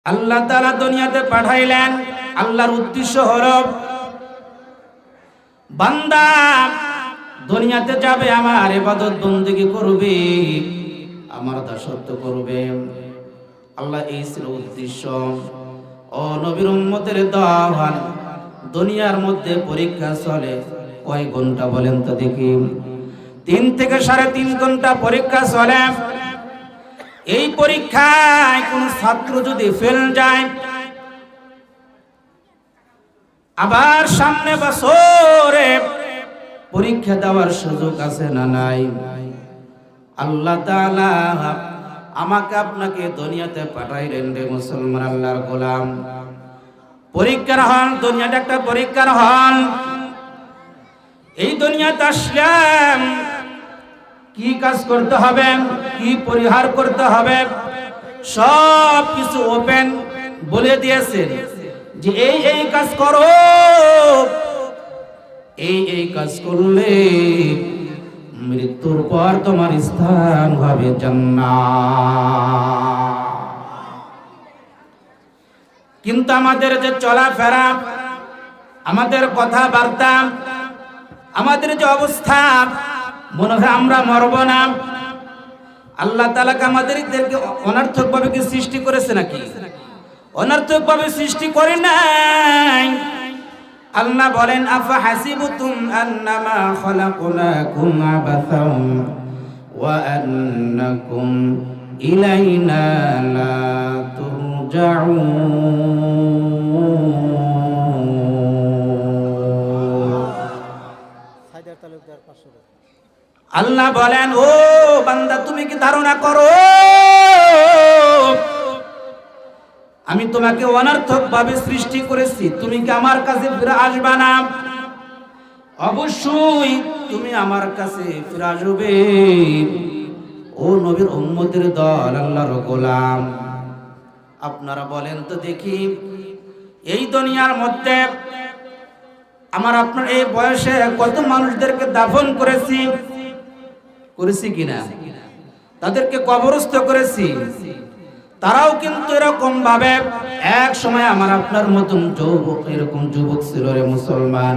আল্লাহ তাআলা দুনিয়াতে পাঠাইলেন। আল্লাহর উদ্দেশ্য হলো বান্দা দুনিয়াতে যাবে, আমার ইবাদত বندگی করবে, আমার দাসত্ব করবে। আল্লাহ এই ছিল উদ্দেশ্য। ও নবীর উম্মতের দল, দুনিয়ার মধ্যে পরীক্ষা চলে কয় ঘন্টা বলেন তো দেখি? 3 থেকে 3.5 ঘন্টা পরীক্ষা চলে। এই পরীক্ষায় কোন ছাত্র যদি ফেল যায়, আবার সামনে বছরে পরীক্ষা দেওয়ার সুযোগ আছে না নাই? আল্লাহ তাআলা আমাকে আপনাকে দুনিয়াতে পাঠাইলেন রে মুসলমান, আল্লাহর গোলাম। পরীক্ষার হল, দুনিয়াটা একটা পরীক্ষার হল। এই দুনিয়াতে আসলাম, কি কাজ করতে হবে, কি পরিহার করতে হবে, সব কিছু ওপেন বলে দিয়েছেন যে এই কাজ করো, এই কাজ করলে মৃত্যুর পর তোমার স্থান হবে জান্নাত। কিন্তু আমাদের যে চলাফেরা, আমাদের কথাবার্তা, আমাদের যে অবস্থা, মনে হয় আমরা মরব না। আল্লাহ তাআলা আমাদেরকে অনর্থক ভাবে কি সৃষ্টি করেছে নাকি? অনর্থক ভাবে সৃষ্টি করে নাই। আল্লাহ বলেন, আফা হাসিবতুম আন্নামা খালাকনাকুম আবাসাম ওয়া আন্নাকুম ইলাইনা লা তুরজাউন। আল্লাহ বলেন, ও বান্দা, তুমি কি ধারণা করো আমি তোমাকে অনর্থক ভাবে সৃষ্টি করেছি? তুমি কি আমার কাছে ফিরে আসবে না? অবশ্যই তুমি আমার কাছে ফিরে আসবে। ও নবীর উম্মতের দল, আল্লাহর গোলাম, আপনারা বলেন তো দেখি, এই দুনিয়ার মধ্যে আমার আপনার এই বয়সে কত মানুষদেরকে দাফন করেছি কিনা? তাদেরকে কবরস্থ করেছি। তারাও কিন্তু এরকম ভাবে এক সময় আমার আপনার মতন যুবক, এরকম যুবক ছিল রে মুসলমান।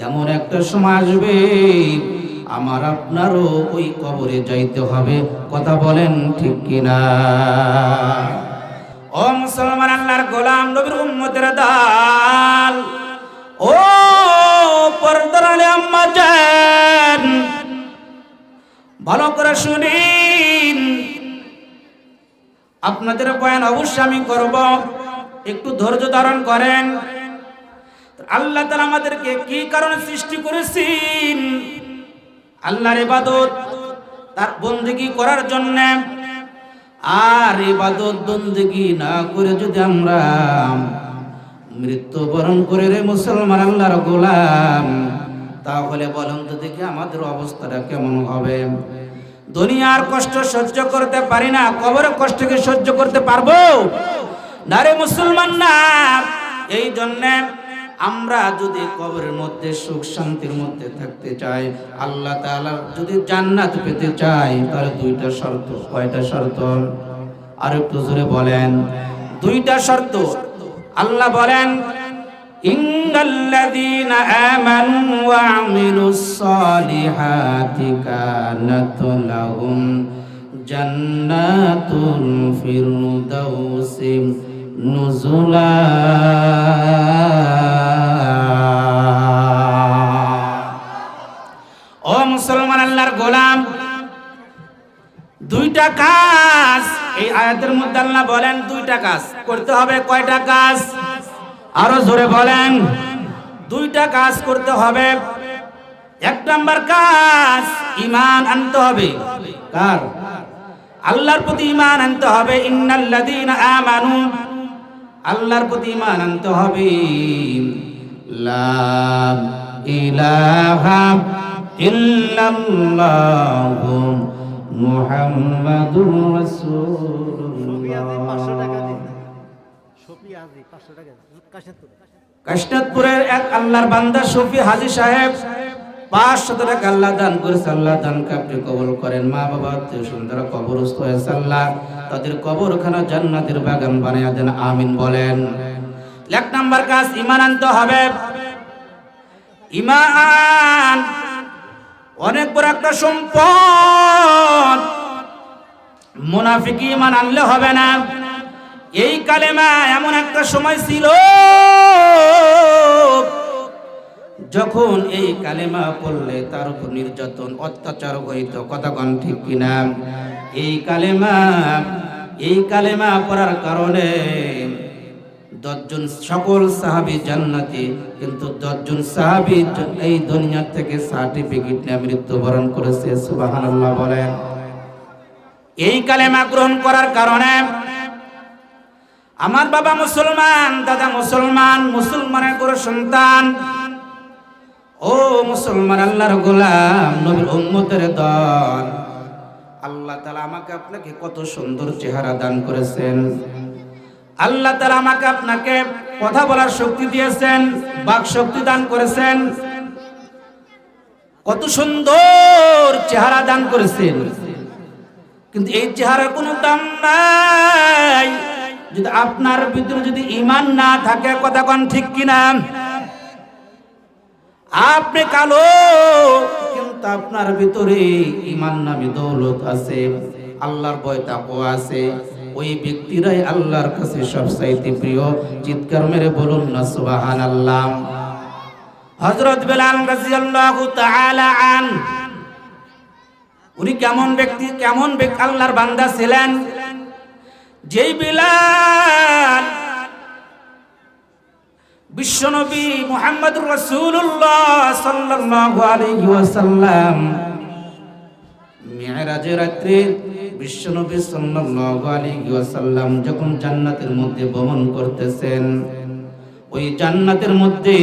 এমন একটা সময় আসবে আমার আপনারও ওই কবরে যাইতে হবে। কথা বলেন ঠিক কিনা? ও মুসলমান, আল্লাহর গোলাম, নবীর উম্মতের দল, ও পর্দার আলে আম্মা জান, ভালো করে শুনিন। আপনাদের বয়ান অবশ্যই আমি করব, একটু ধৈর্য ধারণ করেন। আল্লাহ তাআলা আমাদেরকে কি কারণে সৃষ্টি করেছেন? আল্লাহর ইবাদত, তার বندگی করার জন্য। আর ইবাদত বندگی না করে যদি আমরা মৃত্যুবরণ করে রে মুসলমান, আল্লাহর গোলাম, তাহলে বলেন তো দেখি আমাদের অবস্থাটা কেমন হবে? দুনিয়ার কষ্ট সহ্য করতে পারি না, কবরের কষ্টকে সহ্য করতে পারবো না রে মুসলমান না। এই জন্য আমরা যদি কবরের মধ্যে সুখ শান্তির মধ্যে থাকতে চাই, আল্লাহ তাআলা যদি জান্নাত পেতে চাই, তাহলে 2টা শর্ত। কয়টা শর্ত? আর একটু জোরে বলেন। 2টা শর্ত। আল্লাহ বলেন, ইন্নাল্লাযীনা আমানু ওয়া আমিলুস সালিহাতি কানাত লাহুম জান্নাতুল ফিরদাউসি নুজুলা। ও মুসলমান, আল্লাহর গোলাম, 2টা কাজ এই আয়াতের মধ্যে আল্লাহ বলেন 2টা কাজ করতে হবে। কয়টা কাজ? আরো জোরে বলেন। 2টা কাজ করতে হবে। 1 নাম্বার কাজ, ঈমান আনতে হবে। কার? আল্লাহর প্রতি ঈমান আনতে হবে। ইন্নাল্লাযীনা আমানু, আল্লাহর প্রতি ঈমান আনতে হবে। লা ইলাহা ইল্লাল্লাহু মুহাম্মাদুর রাসূলুল্লাহ। কাশনাতপুরের এক আল্লাহর বান্দা শফি হাজী সাহেব 500 টাকা আল্লাহ দান করেছে। আল্লাহ দানকে আপনি কবুল করেন। মা বাবা সুন্দর কবরস্থ হয়েছে। আল্লাহ তাদের কবরখানা জান্নাতের বাগান বানায়া দেন, আমিন বলেন। এক নাম্বার কাজ, ঈমান আনতে হবে। ঈমান অনেক বড় একটা সম্পদ। মুনাফিকি ঈমান আনলে হবে না। এই কালেমা এমন একটা সময় ছিল যখন এই কালেমা পড়লে তার উপর নির্যাতন অত্যাচার হইত, কথা কোন ঠিক কিনা? এই কালেমা পড়ার কারণে 10 জন সকল সাহাবী জান্নাতি, কিন্তু 10 জন সাহাবী এই দুনিয়া থেকে সার্টিফিকেট নিয়ে মৃত্যুবরণ করেছে। সুবহানাল্লাহ বলেন। এই কালেমা গ্রহণ করার কারণে আমার বাবা মুসলমান, দাদা মুসলমান, মুসলমানের কোনো সন্তান, ও মুসলমান, আল্লাহর গোলাম, নবীর উম্মতের দল, আল্লাহ তাআলা আমাকে আপনাকে কত সুন্দর চেহারা দান করেছেন। আল্লাহ তাআলা আমাকে আপনাকে কথা বলার শক্তি দিয়েছেন, বাক শক্তি দান করেছেন, কত সুন্দর চেহারা দান করেছেন। কিন্তু এই চেহারার কোনো দাম নাই যদি আপনার ভিতরে যদি ঈমান না থাকে, কথা কোন ঠিক কিনা? আপনি কালো কিন্তু আপনার ভিতরে ঈমান নামে দৌলত আছে, আল্লাহর ভয় তাকওয়া আছে, ওই ব্যক্তিরাই আল্লাহর কাছে সবচাইতে প্রিয়। চিৎকার মেরে বলুন না সুবহানাল্লাহ। হযরত বেলাল রাদিয়াল্লাহু তাআলা আন, উনি কেমন ব্যক্তি আল্লাহর বান্দা ছিলেন? যেই বেলাল বিশ্বনবী মুহাম্মদুর রাসূলুল্লাহ সাল্লাল্লাহু আলাইহি ওয়াসাল্লাম মিরাজের রাতে বিশ্বনবী সাল্লাল্লাহু আলাইহি ওয়াসাল্লাম যখন জান্নাতের মধ্যে ভ্রমণ করতেছেন, ওই জান্নাতের মধ্যে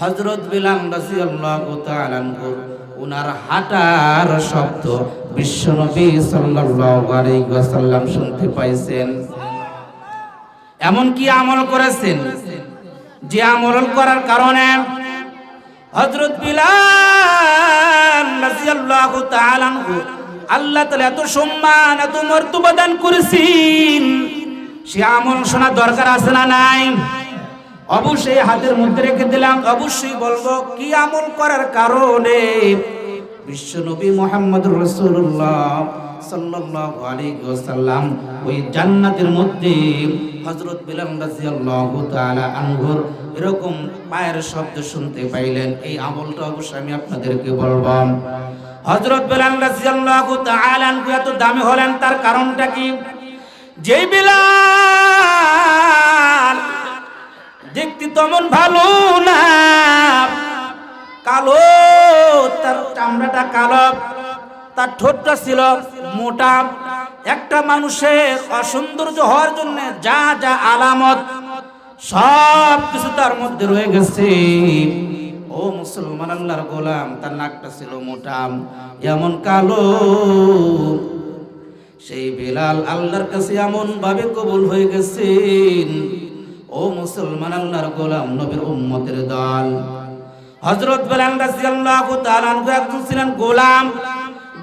হযরত বেলাল রাদিয়াল্লাহু তাআলা আনহু উনার হাঁটার শব্দ বিশ্বনবী সাল্লাল্লাহু আলাইহি ওয়াসাল্লাম শুনতে পাইছেন। এমন কি আমল করেছেন যে আমল করার কারণে হযরত বিলাল রাদিয়াল্লাহু তাআলা আনহু আল্লাহ তাআলা এত সম্মান, এত মর্যাদা দান করেছেন, সে আমল শোনা দরকার আছে না নাই? অবশ্যই হাতের মধ্যে রেখে দিলাম, অবশ্যই বলবো কি আমল করার কারণে বিশ্বনবী মুহাম্মদুর রাসূলুল্লাহ সাল্লাল্লাহু আলাইহি ওয়াসাল্লাম ওই জান্নাতের মধ্যে হযরত বিলাল রাদিয়াল্লাহু তাআলা আনহুর এরকম পায়ের শব্দ শুনতে পাইলেন। এই আমলটা অবশ্যই আমি আপনাদেরকে বলবো। হযরত বিলাল রাদিয়াল্লাহু তাআলা আনহু এত দামি হলেন, তার কারণটা কি? যেই বিলাল দেখতে তেমন ভালো না, কালো, তার চামড়াটা কালো, তার ঠোঁটটা ছিল মোটা। একটা মানুষের অসৌন্দর্য হওয়ার জন্য যা যা আলামত সব কিছু তার মধ্যে রয়ে গেছে। ও মুসলমান, আল্লাহর গোলাম, তার নাকটা ছিল মোটা, এমন কালো। সেই বেলাল আল্লাহর কাছে এমন ভাবে কবুল হয়ে গেছেন। ও মুসলমান, আল্লাহর গোলাম, নবীর উম্মতের দল, হযরত বেলাল রাদিয়াল্লাহু তাআলা আনহু একজন ছিলেন গোলাম,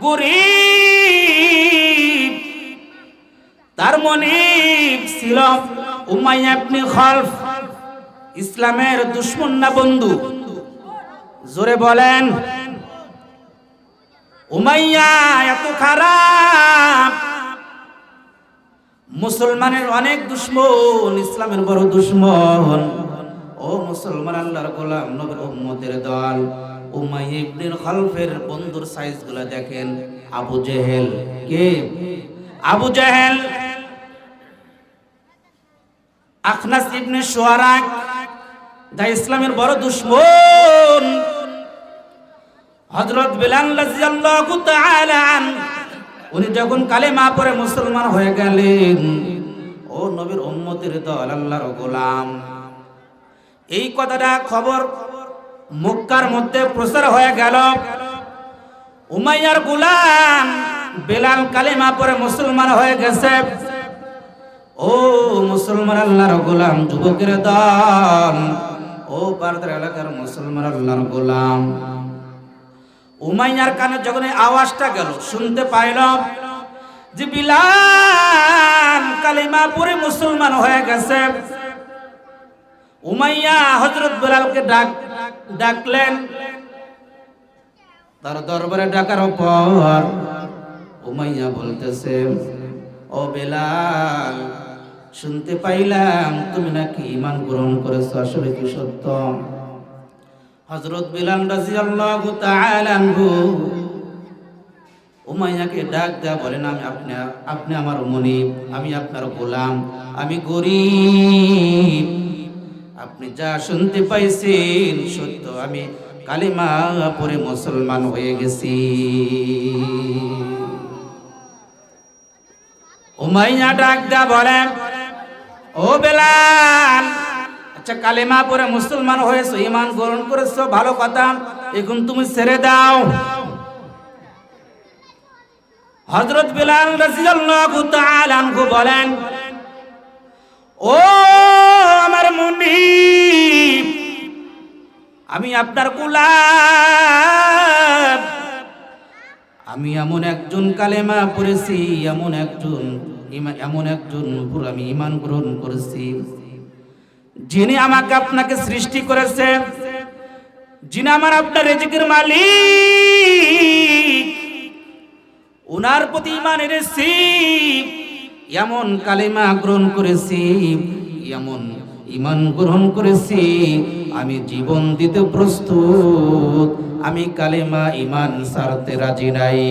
গরীব। তার মনিব ছিল উমাইয়া ইবনে খালফ। ইসলামের দুশমন না বন্ধু? জোরে বলেন। উমাইয়া এত খারাপ, মুসলমানের অনেক দুশমন, ইসলামের বড় দুশমন। ও মুসলমান, আল্লাহর গোলাম, নবীর উম্মতের দল, উমাইয়া ইবনে খালফের বন্ধুর সাইজগুলো দেখেন। আবু জেহেল, কে? আবু জেহেল, আখনাস ইবনে শুয়ারাক, যা ইসলামের বড় দুশমন। হযরত বিলাল রাদিয়াল্লাহু তাআলা আনহু উনি যখন কালেমা পড়ে মুসলমান হয়ে গেলেন, ও নবীর উম্মতের দল, আল্লাহর গোলাম, এই কথাটা খবর মক্কার মধ্যে প্রচার হয়ে গেল। উমাইয়ার গোলাম বেলাল কালেমা পড়ে মুসলমান হয়ে গেছে। ও মুসলমান, আল্লাহর গোলাম, যুবকের দল, ও বারদার এলাকার মুসলমান, আল্লাহর গোলাম, উমাইয়ার কানে যখন এই আওয়াজটা গেল, শুনতে পাইল যে বিলাল কালিমা পড়ে মুসলমান হয়ে গেছে। উমাইয়া হযরত বিলালকে ডাকলেন। তার দরবারে ডাকার পর উমাইয়া বলতেছে, ও বিলাল, শুনতে পাইলাম তুমি নাকি ঈমান গ্রহণ করেছো, আসলে কি সত্য? হযরত বিলাল রাদিয়াল্লাহু তাআলা আনহু উমাইয়াকে ডাক দেয়া বলেন, আপনি আমার মুনিব, আমি আপনার গোলাম, আমি গরীব, আপনি যা শুনতে পাইছেন সত্য, আমি কালিমা পড়ে মুসলমান হয়ে গেছি। উমাইয়া ডাক দেয়া বলেন, ও বেলাল, আচ্ছা কালিমা পড়ে মুসলমান হয়েছো, ঈমান গ্রহণ করেছো, ভালো কথা, এখন তুমি ছেড়ে দাও। হযরত বিলাল রাদিয়াল্লাহু তাআলা আনহু বলেন, ও আমার মুনিব, আমি আপনার গোলাম, আমি এমন একজন কালেমা পড়েছি, এমন একজন আমি ঈমান গ্রহণ করেছি, যিনি আমাকে আপনাকে সৃষ্টি করেছে, যিনি আমার আপনার রিজিকের মালিক, উনার প্রতি ঈমান এনেছি, এমন কালেমা গ্রহণ করেছি, এমন ঈমান গ্রহণ করেছি, আমি জীবন দিতে প্রস্তুত, আমি কালেমা ঈমান ছাড়তে রাজি নাই।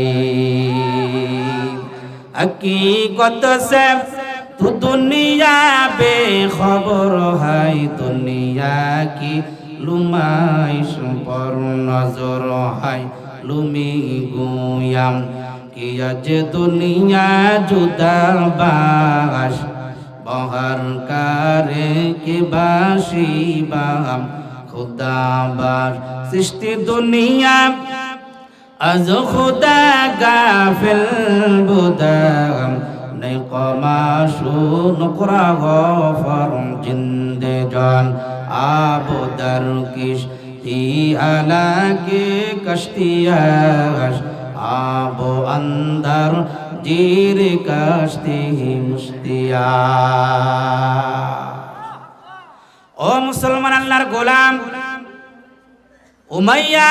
हकीकत से तू दुनिया बेखबर है, दुनिया की लुमाइश पर नजर है, लुमी गुयाम किया जे दुनिया जुदा बाश, बहर करे के बाशी बाम खुदा बाश, सृष्टि दुनिया از خدا غافل بودم، نقماشو نقرا غفر جند جان آب در کشتی حلاکی کشتیاش، آب اندر جیر کشتی مشتیاش। ও মুসলমান আল্লাহর গোলাম, উমাইয়া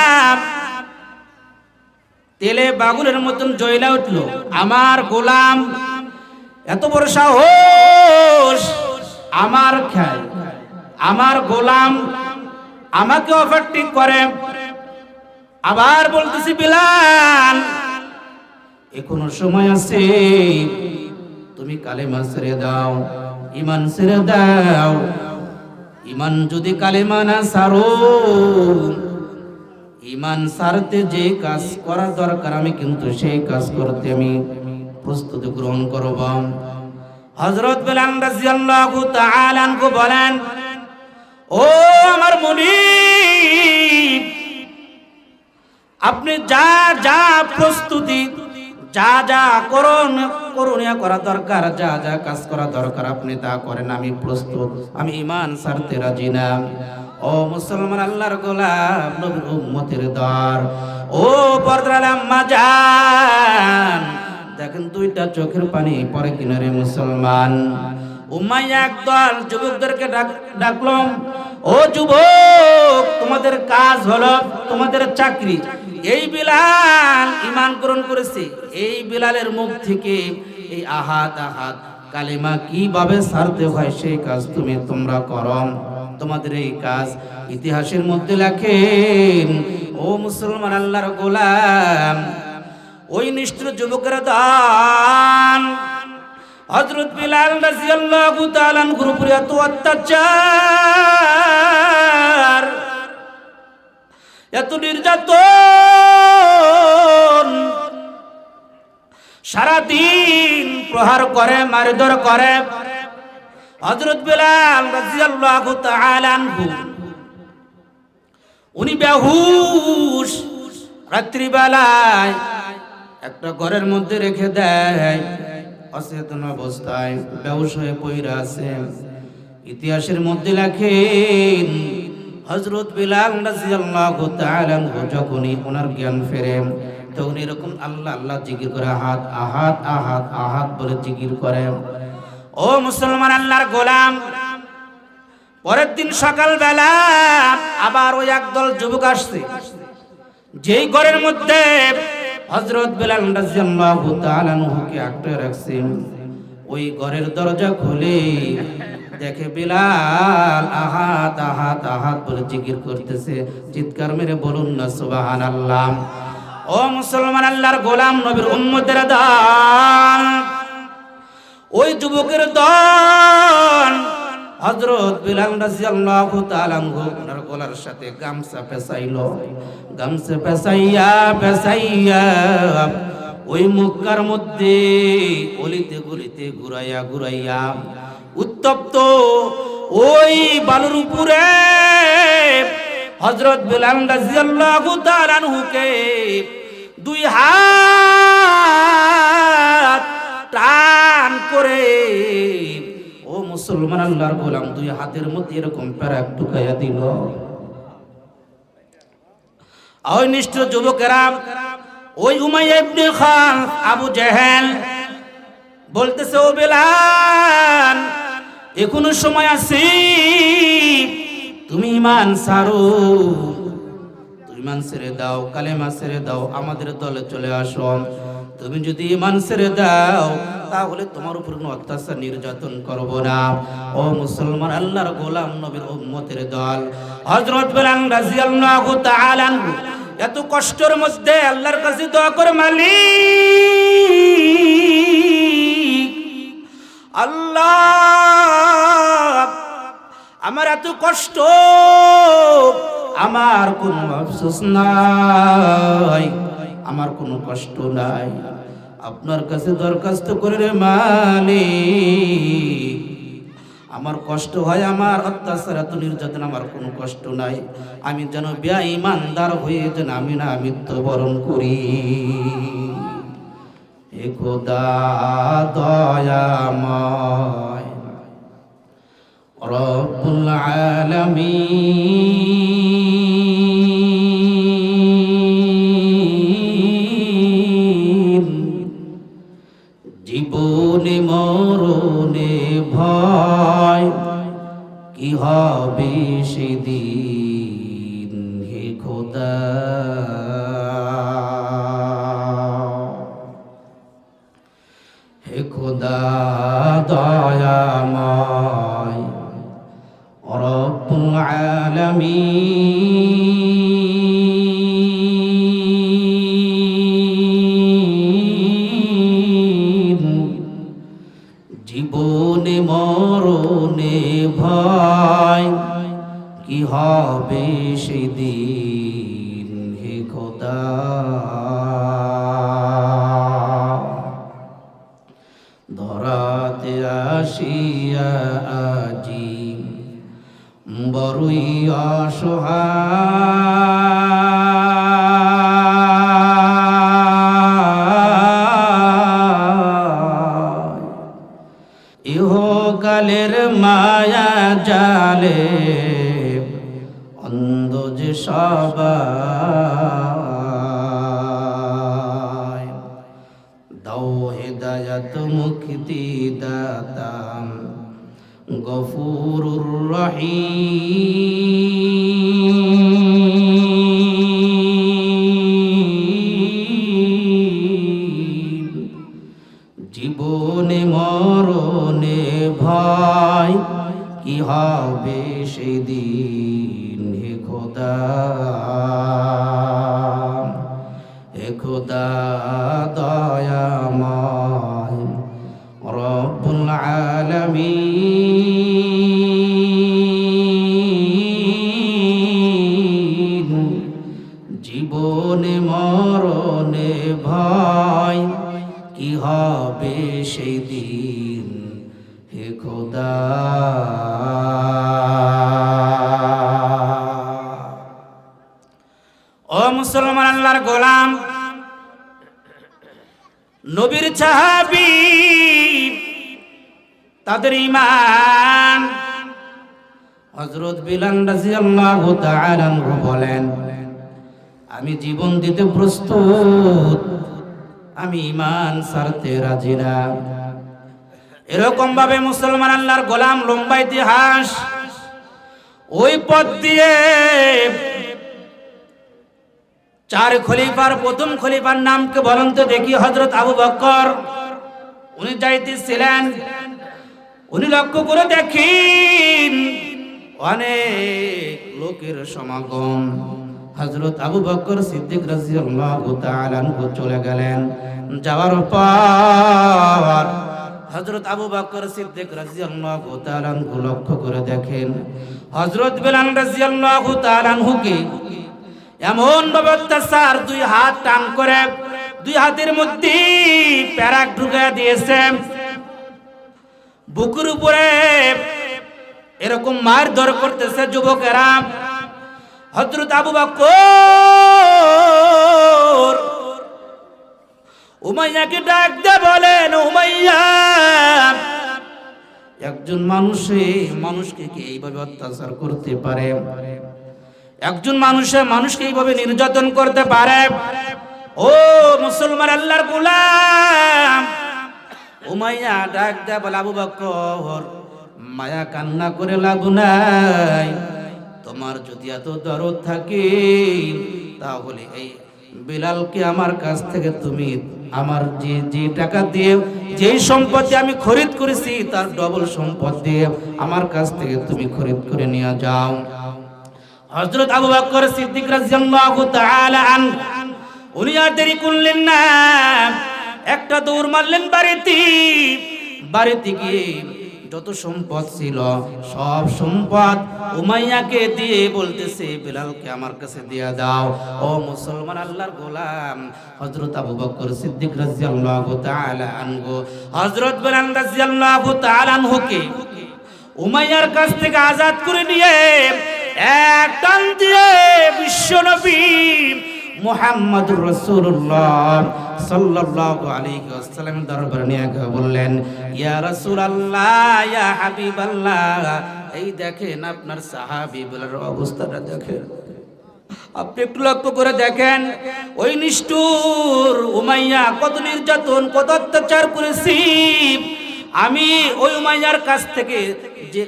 তেলে বাগুনের মতন জ্বলা উঠলো, আমার গোলাম এত বড় সাহস, আমার খেয়াল, আমার গোলাম আমাকে ওভারটেক করে। আবার বলতেছি, বিলাল এখনো সময় আছে, তুমি কালেমা ছেড়ে দাও, ঈমান ছেড়ে দাও। ঈমান যদি কালেমা না ছাড়ো, ঈমান ছাড়তে যে কাজ করা দরকার আমি কিন্তু সেই কাজ করতে আমি প্রস্তুতি গ্রহণ করব। হযরত বিলাল রাদিয়াল্লাহু তাআলা আনহু বলেন, ও আমার মুনিব, আপনি যা যা প্রস্তুতি, যা যা করণীয় করা দরকার, যা যা কাজ করা দরকার আপনি তা করেন, আমি প্রস্তুত, আমি ঈমান ছাড়তে রাজি না। ও মুসলমান আল্লাহর গোলাম, নবীর উম্মতের দর, ও পর্দার আম্মা জান, দেখেন দুইটা চোখের পানি পরে কিনারে মুসলমান। উমাইয়া একদল যুবকদেরকে ডাকলাম, ও যুবক, তোমাদের কাজ হলো, তোমাদের চাকরি, এই বিলাল ঈমান গ্রহণ করেছে, এই বিলালের মুখ থেকে এই আহাত কালেমা কিভাবে ছাড়তে হয় সেই কাজ তোমরা করো। তোমাদের এই কাজ ইতিহাসের মধ্যে লেখেন। ও মুসলমান আল্লাহর গোলাম, ওই নিষ্ঠুর যুবকের দান হযরত বিলাল রাদিয়াল্লাহু তাআলা আনহুর উপরে এত অত্যাচার, এত নির্যাতন, সারাদিন প্রহার করে, মারধর করে। হযরত বিলাল রাদিয়াল্লাহু তাআলা আনহু উনি বেহুশ, রাত্রিবেলায় একটা ঘরের মধ্যে রেখে দেয়, অচেতন অবস্থায় বেহুশ হয়ে পড়ে আছে। ইতিহাসের মধ্যে লেখেন, হযরত বিলাল রাদিয়াল্লাহু তাআলা আনহু যখনই ওনার জ্ঞান ফেরে, তখন এরকম আল্লাহ আল্লাহ জিকির করে, আহাদ আহাদ আহাদ আহাদ বলে জিকির করে। ও মুসলমান আল্লাহর গোলাম, পরের দিন সকালবেলা আবার ওই একদল যুবক আসছে, যেই ঘরের মধ্যে হযরত বেলাল রাদিয়াল্লাহু তাআলা আনহুকে আটকে রাখছেন, ওই ঘরের দরজা খুলে দেখে বেলাল আহাদ আহাদ আহাদ বলে জিকির করতেছে। চিৎকার মেরে বলুন না সুবহানাল্লাহ। ও মুসলমান আল্লাহর গোলাম, নবীর উম্মতের দল, ওই যুবকের দল হযরত বেলাল রাদিয়াল্লাহু তাআলা আনহু ওনার গলার সাথে গামছা পেঁচাইলো। গামছা পেঁচাইয়া ওই মক্কার মধ্যে অলিতে গলিতে ঘুরাইয়া উত্তপ্ত ওই বালুর উপরে হযরত বেলাল রাদিয়াল্লাহু তাআলা আনহুকে দুই হাত টান করে, ও মুসলমান আল্লাহর গোলাম, দুই হাতের মধ্যে এরকম প্যারাক ঢুকাইয়া দিল। ওই নিষ্ঠুর যুবকেরা, ওই উমাইয়া ইবনে খালফ, আবু জেহেল বলতেছে, ও বেলাল, এখনো সময় আছে, তুমি ঈমান ছাড়ো, তুমি ঈমান ছেড়ে দাও, কালেমা ছেড়ে দাও, আমাদের দলে চলে আসো। তুমি যদি ঈমান ছেড়ে দাও তাহলে তোমার উপর কোনো অত্যাচার নির্যাতন করব না। ও মুসলমান আল্লাহর গোলাম, নবীর উম্মতের দল, হযরত বেলাল রাদিয়াল্লাহু তাআলা আনহু এত কষ্টের মধ্যে আল্লাহর কাছে দোয়া করে, মালিক আল্লাহ, আমার এত কষ্ট, আমার কোনো আফসোস নাই, আমার কোনো কষ্ট নাই, আপনার কাছে দরখাস্ত করে রে মালিক, আমার কষ্ট হয়, আমার অত্যাচার এত নির্যাতন, আমার কোনো কষ্ট নাই, আমি যেন বেঈমানদার হয়ে যেন আমি না মৃত্যুবরণ করি। হে খোদা দয়াময় রব্বুল আলামিন, জীবনে মরণে ভয় কি হবে সেদিন, হে খোদা হে খোদা দয়াময় রব্বুল আলামিন, জীবনে মরণে ভয় কি হবে সেদিন, হে খোদা ধরাতে আসিয়া আজি বড়ই অসহায়, ইহকালের মায়া জালে অন্ধ যে সবাই, দাও হেদায়াত মুক্তি দাতা গফুরুর রহিম, জীবনে মরণে ভয় কি হবে সেদিন, হে খোদা হে খোদা দয়াময় রব্বুল আলামিন, জীবনে মরণে ভয় কি হবে সেই দিন, হে খোদা ও মুসলমান আল্লাহর গোলাম, নবীর সাহাবী তাদের ঈমান, হযরত বিলাল রাদিয়াল্লাহু তাআলা আনহু বলেন, আমি জীবন দিতে প্রস্তুত, আমি ঈমান ছাড়তে রাজি না। এরকম ভাবে মুসলমান আল্লাহর গোলাম, লম্বা ইতিহাস। ওই পথ দিয়ে 4 খলিফার প্রথম খলিফার নামকে বলেন তো দেখি? হযরত আবু বকর। উনি যাইতেছিলেন, উনি লক্ষ্য করে দেখেন অনেক লোকের সমাগম। হযরত আবু বকর সিদ্দিক রাদিয়াল্লাহু তাআলা আনহু চলে গেলেন। যাওয়ার পর হযরত আবু বকর সিদ্দিক রাদিয়াল্লাহু তাআলা আনহু লক্ষ্য করে দেখেন হযরত বিলাল রাদিয়াল্লাহু তাআলা আনহুকে এমন ভাবে অত্যাচার, 2 হাত টান করে 2 হাতের মধ্যে প্যারাক ঢুকিয়ে দিয়েছে, বুকের উপরে এরকম মারধর করতেছে যুবকেরা। হযরত আবু বকর উমাইয়াকে ডাক দিয়ে বলেন, উমাইয়া, একজন মানুষকে কি এইভাবে অত্যাচার করতে পারে? একজন মানুষকে এইভাবে নির্যাতন করতে পারে? ও মুসলমান আল্লাহর গোলাম। উমাইয়া ডাক দেয়া বলে, আবু বকর, মায়া কান্না করে লাভ নাই। তোমার যদি এত দরদ থাকে তাহলে এই বিলালকে আমার কাছ থেকে তুমি আমার যে টাকা দিয়ে, যে সম্পত্তি আমি খরিদ করেছি তার ডবল সম্পদ দিয়ে আমার কাছ থেকে তুমি খরিদ করে নিয়ে যাও। হযরত আবু বকর সিদ্দিক রাদিয়াল্লাহু তাআলা আনহু উনি আর দেরি করলেন না, একটা দৌড় মারলেন বাড়িতে গিয়ে যত সম্পদ ছিল সব সম্পদ উমাইয়াকে দিয়ে বলতেছে, বিলালকে আমার কাছে দিয়ে দাও। ও মুসলমান আল্লাহর গোলাম, হযরত আবু বকর সিদ্দিক রাদিয়াল্লাহু তাআলা আনহু হযরত বিলাল রাদিয়াল্লাহু তাআলা আনহুকে উমাইয়ার কাছ থেকে আজাদ করে নিয়ে এক টান দিয়ে বিশ্বনবী মুহাম্মদুর রাসূলুল্লাহ সাল্লাল্লাহু আলাইহি ওয়াসাল্লাম দরবারে নিয়ে বললেন, ইয়া রাসূলুল্লাহ, ইয়া হাবিবাল্লাহ, এই দেখেন আপনার সাহাবী বিলালের অবস্থাটা দেখেন। আপনি একটু লক্ষ্য করে দেখেন ওই নিষ্ঠুর উমাইয়া কত নির্যাতন, কত অত্যাচার করেছি। আমি ওই উমাইয়ার কাছ থেকে যে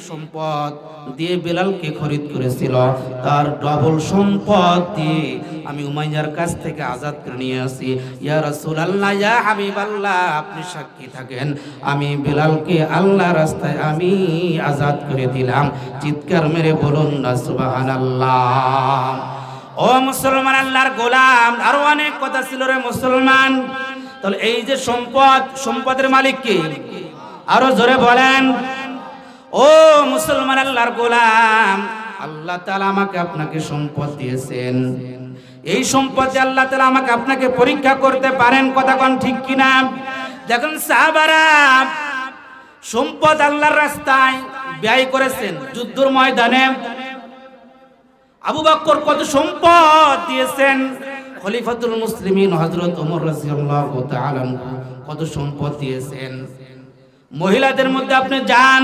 সম্পদ দিয়ে বিলালকে খরিদ করেছিল তার ডবল সম্পদ দিয়ে আমি উমাইয়ার কাছ থেকে আজাদ করে নিয়ে আসি। ইয়া রাসূলুল্লাহ, ইয়া হাবিবাল্লাহ, আপনি সাক্ষী থাকেন, আমি বিলালকে আল্লাহর রাস্তায় আমি আজাদ করে দিলাম। চিৎকার মেরে বলুন না সুবহানাল্লাহ। ও মুসলমান আল্লাহর গোলাম, আরো অনেক কথা ছিল রে মুসলমান। তাহলে এই যে সম্পদের মালিক কে? আরো জোরে বলেন। ও মুসলমান আল্লাহর গোলাম, আল্লাহ তাআলা আমাকে আপনাকে সম্পদ দিয়েছেন। এই সম্পদে আল্লাহ তাআলা আমাকে আপনাকে পরীক্ষা করতে পারেন, কথা কোন ঠিক কিনা? দেখুন সাহাবারা সম্পদ আল্লাহর রাস্তায় ব্যয় করেছেন। যুদ্ধের ময়দানে আবু বকর কত সম্পদ দিয়েছেন, খলিফাতুল মুসলিমিন হযরত ওমর রাদিয়াল্লাহু তাআলা কত সম্পদ দিয়েছেন। মহিলাদের মধ্যে আপনি যান,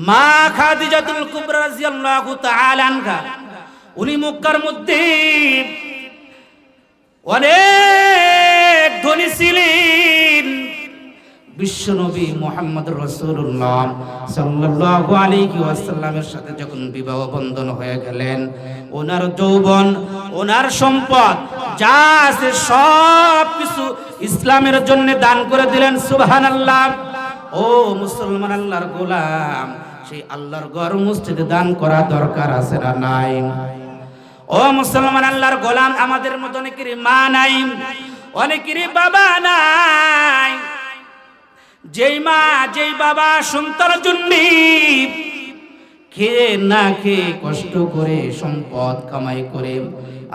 মা খাদিজাতুল কুবরা রাদিয়াল্লাহু তাআলা আনহা, উনি মক্কার মধ্যে অনেক ধনী ছিলেন। বিশ্বনবী মুহাম্মদুর রাসূলুল্লাহ সাল্লাল্লাহু আলাইহি ওয়াসাল্লামের সাথে যখন বিবাহ বন্ধন হয়ে গেলেন, ওনার যৌবন, ওনার সম্পদ যা আছে সব কিছু ইসলামের জন্য দান করে দিলেন। সুবহানাল্লাহ। ও মুসলমান আল্লাহর গোলাম, সেই আল্লাহর ঘর মসজিদে দান করা দরকার আছে না নাই? ও মুসলমান আল্লাহর গোলাম, আমাদের মতো অনেকেরই মা নাই, অনেকেরই বাবা নাই। যেই মা যেই বাবা সন্তানের জন্য খেয়ে না খেয়ে কষ্ট করে সম্পদ কামাই করে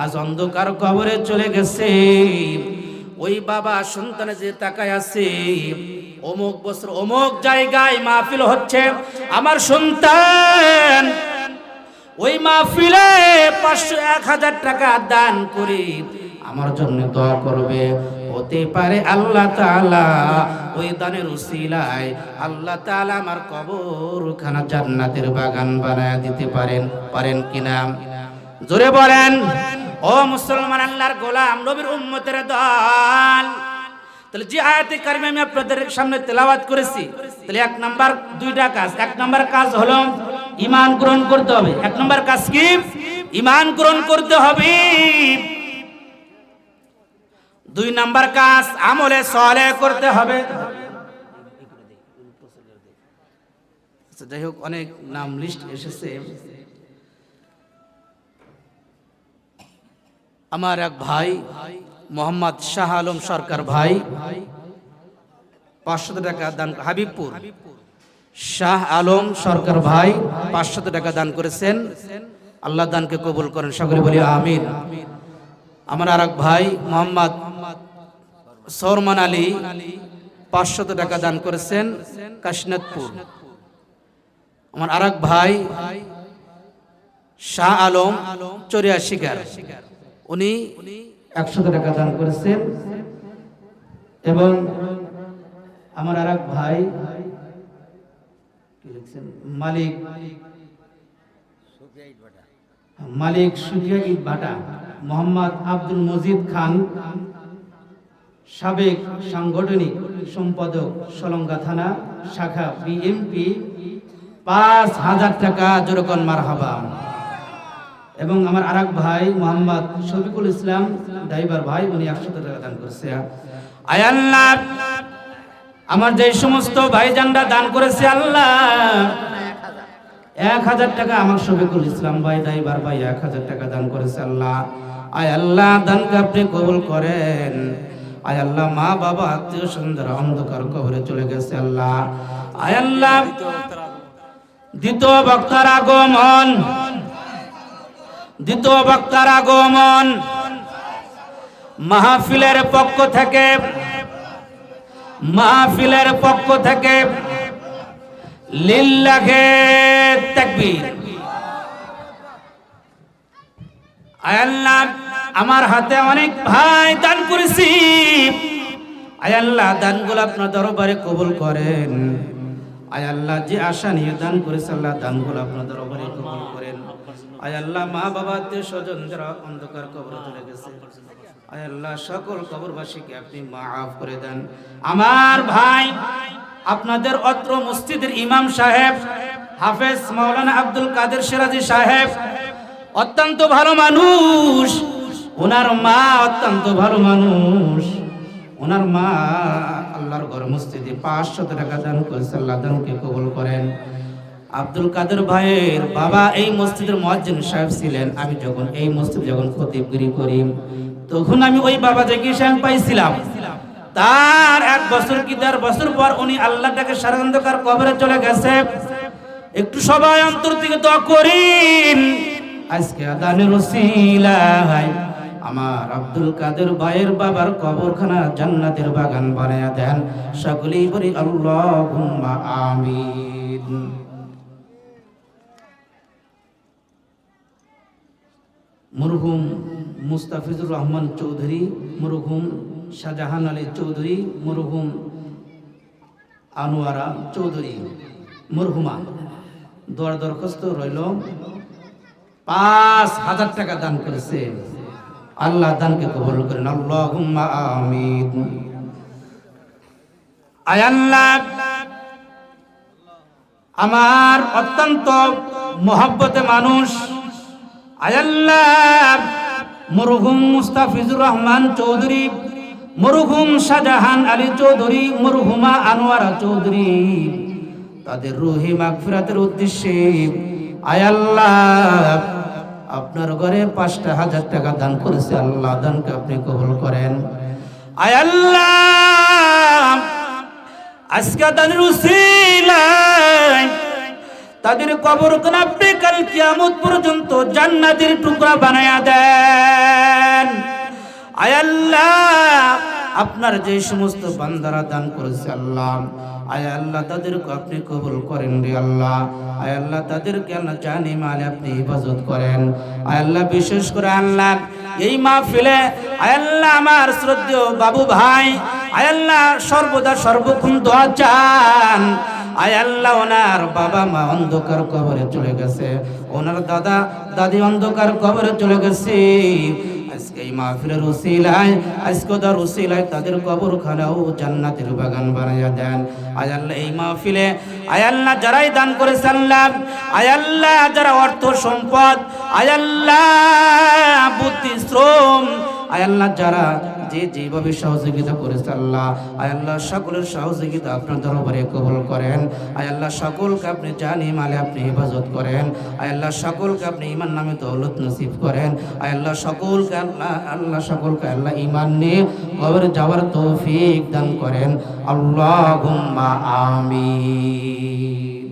আজ অন্ধকার কবরে চলে গেছে, ওই বাবা সন্তানে যে তাকায় আছে, অমুক বছর অমুক জায়গায় মাহফিল হচ্ছে, আমার সন্তান ওই মাহফিলে 500-1000 টাকা দান করে আমার জন্য দোয়া করবে। হতে পারে আল্লাহ তাআলা ওই দানের উসিলায় আল্লাহ তাআলা আমার কবরখানা জান্নাতের বাগান বানায় দিতে পারেন কিনা? ও জোরে বলেন। ও মুসলমান, আল্লাহর গোলাম, নবীর উম্মতের দল। তাহলে যে আয়াতে কারিমা আমি আপনাদের সামনে তেলাওয়াত করেছি, তাহলে এক নাম্বার দুইটা কাজ। এক নাম্বার কাজ হলো ঈমান গ্রহণ করতে হবে। এক নাম্বার কাজ কি? ঈমান গ্রহণ করতে হবে। দুই নাম্বার কাজ আমলে সালেহ করতে হবে। যাই হোক, অনেক নাম লিস্ট এসেছে। আমার এক ভাই মোহাম্মদ শাহ আলম সরকার ভাই 500 টাকা দান, হাবিবপুর শাহ আলম সরকার ভাই 500 টাকা দান করেছেন। আল্লাহ দানকে কবুল করেন, সকলে বলি আমিন। আমার আর এক ভাই মোহাম্মদ সরমান আলী 500 টাকা দান করেছেন কাশীনাথপুর। আমার আর এক ভাই শাহ আলম চরিয়া শিকার, উনি 100 টাকা দান করেছেন। এবং আমার আর এক ভাই মালিক সুফিয়া ইট ভাটা মোহাম্মদ আব্দুল মজিদ খান, সাবেক সাংগঠনিক সম্পাদক সলঙ্গা থানা শাখা বিএমপি, 5000 টাকা। জোরকন মারহাবা। এবং আমার আর এক ভাই মোহাম্মদ শফিকুল ইসলাম ড্রাইভার ভাই, উনি 100 টাকা দান করেছে। আয় আল্লাহ, আমার যে সমস্ত ভাইজানরা দান করেছে, আল্লাহ 1000 টাকা আমার শফিকুল ইসলাম ভাই ড্রাইভার ভাই 1000 টাকা দান করেছে। আল্লাহ, আয় আল্লাহ, দানকে আপনি কবুল করেন। আয় আল্লাহ, মা বাবা আত্মীয় স্বজন অন্ধকার কবরে চলে গেছে, আল্লাহ আয় আল্লাহ। দ্বিতীয় বক্তার আগমন, দ্বিতীয় বক্তার আগমন মাহফিলের পক্ষ থেকে, মাহফিলের পক্ষ থেকে লিল্লাহে তাকবীর। আয় আল্লাহ, আমার হাতে অনেক ভাই দান করেছি, আয় আল্লাহ দানগুলো আপনার দরবারে কবুল করেন। আয় আল্লাহ, যে আশা নিয়ে দান করেছে, আল্লাহ দানগুলো আপনার দরবারে কবুল করেন। আয় আল্লাহ, মা বাবা আত্মীয় স্বজন যারা অন্ধকার কবরে চলে গেছে, আয় আল্লাহ সকল কবরবাসীকে আপনি মাফ করে দেন। আমার ভাই আপনাদের অত্র মসজিদের ইমাম সাহেব হাফেজ মাওলানা আব্দুল কাদের সিরাজি সাহেব অত্যন্ত ভালো মানুষ, ওনার মা অত্যন্ত ভালো মানুষ। ওনার মা আল্লাহর ঘর মসজিদে 500 টাকা দান করেছে, আল্লাহ দানকে কবুল করেন। আব্দুল কাদের ভাইয়ের বাবা এই মসজিদের মুয়াজ্জিন সাহেব ছিলেন। আমি যখন এই মসজিদ যখন খতিবগিরি করি, তখন আমি ওই বাবা থেকে সাহেব পাইছিলাম। তার 1 বছর কি 1.5 বছর পর উনি আল্লাহটাকে সারান্তকার কবরে চলে গেছে। একটু সবাই অন্তর থেকে দোয়া করেন, আজকে আদানের ওসিলায় আমার আব্দুল কাদের ভাইয়ের বাবার কবরখানা জান্নাতের বাগান বানায়া দেন। সকলেই বলি আল্লাহুম্মা আমিন। মরহুম মুস্তাফিজুর রহমান চৌধুরী, মরহুম শাহজাহান আলী চৌধুরী, মরহুম আনোয়ারা চৌধুরী মরহুমা দোয়ার দরখাস্ত রইল। 5000 টাকা দান করেছে, আল্লাহ দানকে কবুল করেন, আল্লাহুম্মা আমিন। আয় আল্লাহ, আমার অত্যন্ত মহব্বতে মানুষ, আয় আল্লাহ মরহুম মুস্তাফিজুর রহমান চৌধুরী, মরহুম শাহজাহান আলী চৌধুরী, মরহুমা আনোয়ারা চৌধুরী, তাদের রুহি মাগফিরাতের উদ্দেশ্যে আয় আল্লাহ আপনার ঘরে 5000 টাকা দান করেছে, আল্লাহ দানকে আপনি কবুল করেন। আয় আল্লাহ, আজকে তাদের উসিলায় তাদের কবরকে আপনি কাল কিয়ামত পর্যন্ত জান্নাতের টুকরা বানায়া দেন। আয় আল্লাহ, আপনার যে সমস্ত বান্দারা দান করেছে, আল্লাহ আয় আল্লাহ তাদেরকে আপনি কবুল করেন রে আল্লাহ। আয় আল্লাহ তাদেরকে আল্লাহ জানি মালে আপনি হেফাজত করেন। আয় আল্লাহ বিশেষ করে আল্লাহ এই মাহফিলে আয় আল্লাহ আমার শ্রদ্ধেয় বাবু ভাই আয় আল্লাহ সর্বদা সর্বক্ষণ দোয়া চান। আয় আল্লাহ ওনার বাবা মা অন্ধকার কবরে চলে গেছে, ওনার দাদা দাদি অন্ধকার কবরে চলে গেছে। আজকে এই মাহফিলের উসিলায়, আজকে তার উসিলায় তাদের কবরখানাও জান্নাতের বাগান বানাইয়া দেন। আয় আল্লাহ এই মাহফিলে আয় আল্লাহ যারাই দান করেছে আল্লাহ, আয় আল্লাহ যারা অর্থ সম্পদ, আয় আল্লাহ বুদ্ধি শ্রম, আয় আল্লাহ যারা যে যেভাবে সহযোগিতা করেছে আল্লাহ, আয় আল্লাহ সকলের সহযোগিতা আপনার দরবারে কবুল করেন। আয় আল্লাহ সকলকে আপনি জানি মালে আপনি হেফাজত করেন। আয় আল্লাহ সকলকে আপনি ঈমান নামে দৌলত নসিব করেন। আয় আল্লাহ সকলকে আল্লাহ সকলকে আল্লাহ ঈমান নিয়ে কবরে যাওয়ার তৌফিক দান করেন। আল্লাহুম্মা আমিন।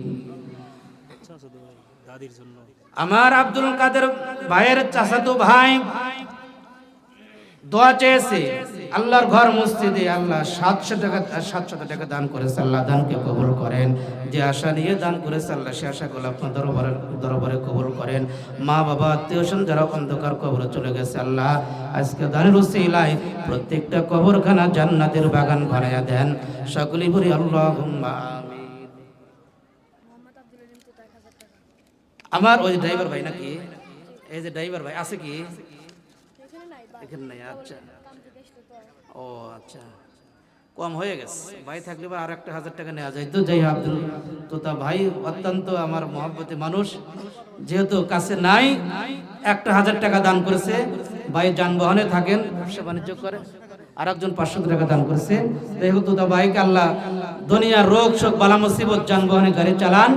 আমার আব্দুল কাদের ভাইয়ের চাচাতো ভাই দোয়া চেয়েছে আল্লাহর ঘর মসজিদে আল্লাহ 700 টাকা দান করেছে, আল্লাহ দানকে কবুল করেন। যে আশা নিয়ে দান করেছে আল্লাহ সে আশাগুলো আপনার দরবারে কবুল করেন। মা বাবা আত্মীয় স্বজন যারা অন্ধকার কবরে চলে গেছে আল্লাহ আজকে দানের উসিলায় প্রত্যেকটা কবরখানা জান্নাতের বাগান বানায়া দেন। সকলেই বলি আল্লাহুম্মা আমিন। আমার ওই ড্রাইভার ভাই নাকি, এই যে ড্রাইভার ভাই আছে কি এখানে নাই? আচ্ছা ও আচ্ছা কম হয়ে গেছে, ভাই থাকলে বা আর একটা 1000 টাকা নেওয়া যায় তো। যাই আব্দুল তোতা ভাই অত্যন্ত আমার মহব্বতে মানুষ, যেহেতু কাছে নাই 1000 টাকা দান করেছে। ভাই যানবাহনে থাকেন, ব্যবসা বাণিজ্য করে, আর একজন 500 টাকা দান করেছে। দেখো তোতা ভাইকে আল্লাহ দুনিয়ার রোগ শোক বালা মুসিবত যানবাহনে গাড়ি চালান,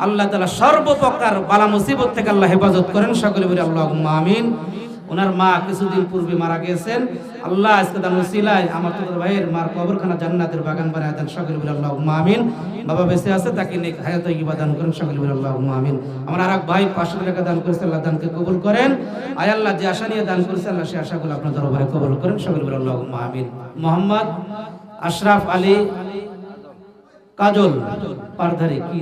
আল্লাহ তাআলা সর্বপ্রকার বালা মুসিবত থেকে আল্লাহ হেফাজত করেন। সকলে বলি আল্লাহুম্মা আমিন। ওনার মা কিছুদিন পূর্বে মারা গিয়েছেন, আল্লাহ আজকে তার উসিলায় আমার তোদের ভাইয়ের মার কবরখানা জান্নাতের বাগান বানায় দেন। সকলে বলি আল্লাহুম্মা আমিন। বাবা বেঁচে আছে তাকে নেক হায়াত তাইয়্যিবা দান করেন। সকলে বলি আল্লাহুম্মা আমিন। আমার আরেক ভাই 500 টাকা দান করেছে, আল্লাহ দানকে কবুল করেন। আয় আল্লাহ যে আশা নিয়ে দান করেছে আল্লাহ সেই আশাগুলো আপনার দরবারে কবুল করেন। সকলে বলি আল্লাহুম্মা আমিন। মোহাম্মদ আশরাফ আলী কাজল পারধারি কি